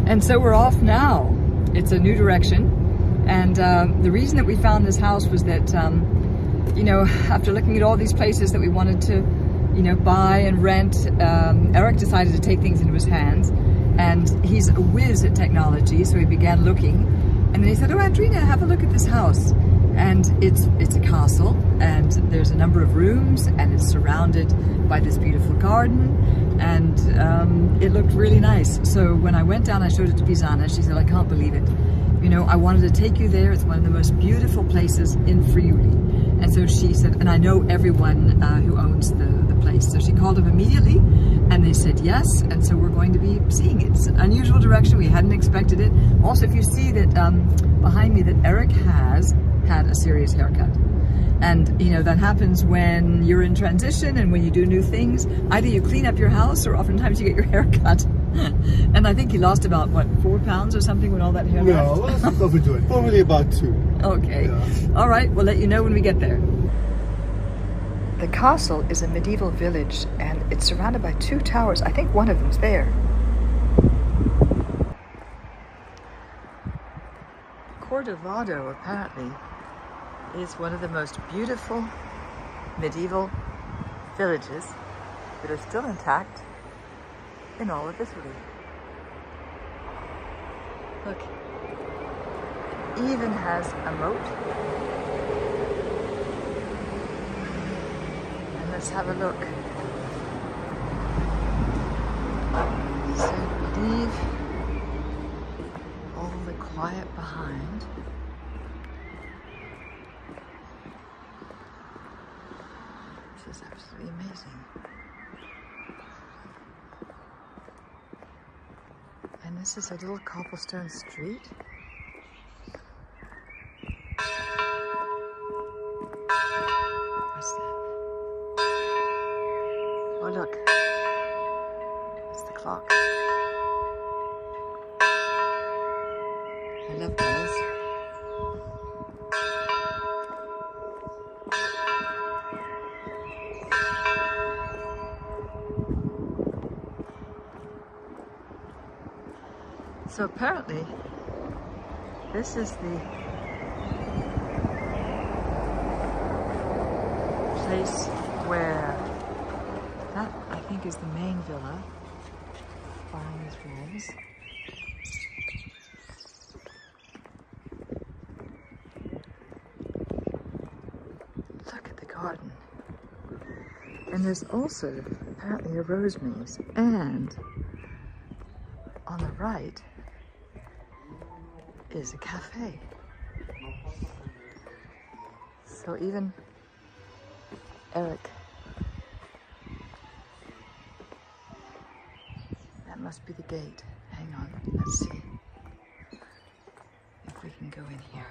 And so we're off now. It's a new direction. And the reason that we found this house was that, you know, after looking at all these places that we wanted to, you know, buy and rent, Eric decided to take things into his hands. And he's a whiz at technology, so he began looking. And then he said, oh, Andrina, have a look at this house. And it's a castle, and there's a number of rooms, and it's surrounded by this beautiful garden, and it looked really nice. So when I went down, I showed it to Pisana. She said, I can't believe it. You know, I wanted to take you there. It's one of the most beautiful places in Friuli. And so she said, and I know everyone who owns the place. So she called them immediately, and they said yes. And so we're going to be seeing it. It's an unusual direction. We hadn't expected it. Also, if you see that behind me, that Eric has had a serious haircut. And you know, that happens when you're in transition and when you do new things. Either you clean up your house or oftentimes you get your hair cut. And I think he lost about, what, 4 pounds or something when all that hair No, let's overdo it. Probably about 2. Okay. Yeah. All right, we'll let you know when we get there. The castle is a medieval village, and it's surrounded by 2 towers. I think one of them's there. Cordovado, apparently, is one of the most beautiful medieval villages that are still intact in all of Italy. Look, it even has a moat. And let's have a look. So leave all the quiet behind. This is absolutely amazing. And this is a little cobblestone street. What's that? Oh, look. It's the clock. I love bells. So apparently, this is the place where, that I think is the main villa behind these walls. Look at the garden. And there's also apparently a rose maze, and on the right is a cafe. So even Eric, that must be the gate. Hang on, let's see if we can go in here.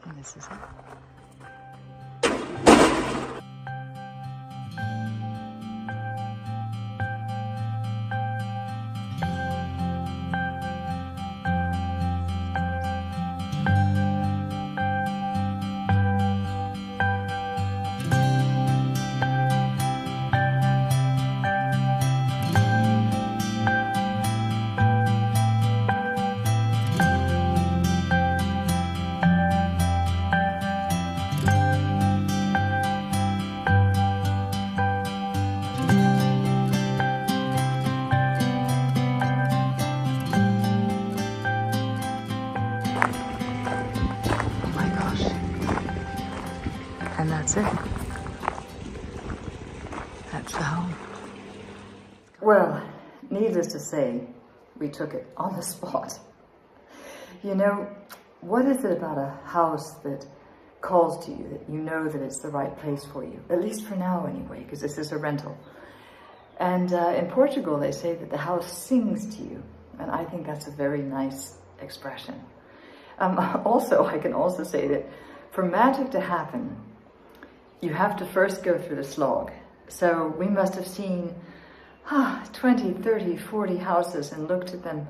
And this is it. And that's it. That's the home. Well, needless to say, we took it on the spot. You know, what is it about a house that calls to you, that you know that it's the right place for you? At least for now anyway, because this is a rental. And in Portugal, they say that the house sings to you. And I think that's a very nice expression. Also, I can also say that for magic to happen, you have to first go through the slog. So we must have seen 20, 30, 40 houses and looked at them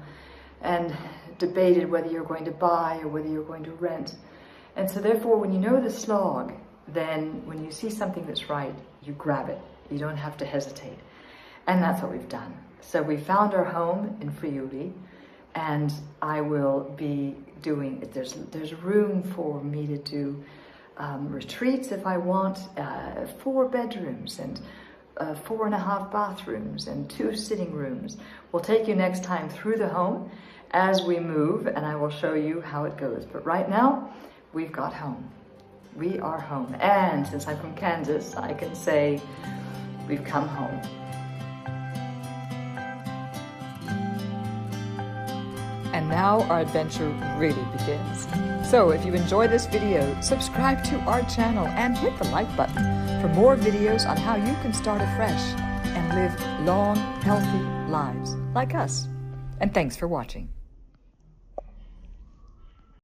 and debated whether you're going to buy or whether you're going to rent. And so therefore, when you know the slog, then when you see something that's right, you grab it. You don't have to hesitate. And that's what we've done. So we found our home in Friuli, and I will be doing, there's room for me to do retreats if I want, 4 bedrooms and 4.5 bathrooms and 2 sitting rooms. We'll take you next time through the home as we move, and I will show you how it goes. But right now, we've got home. We are home. And since I'm from Kansas, I can say we've come home. And now our adventure really begins. So if you enjoy this video, subscribe to our channel and hit the like button for more videos on how you can start afresh and live long, healthy lives like us. And thanks for watching.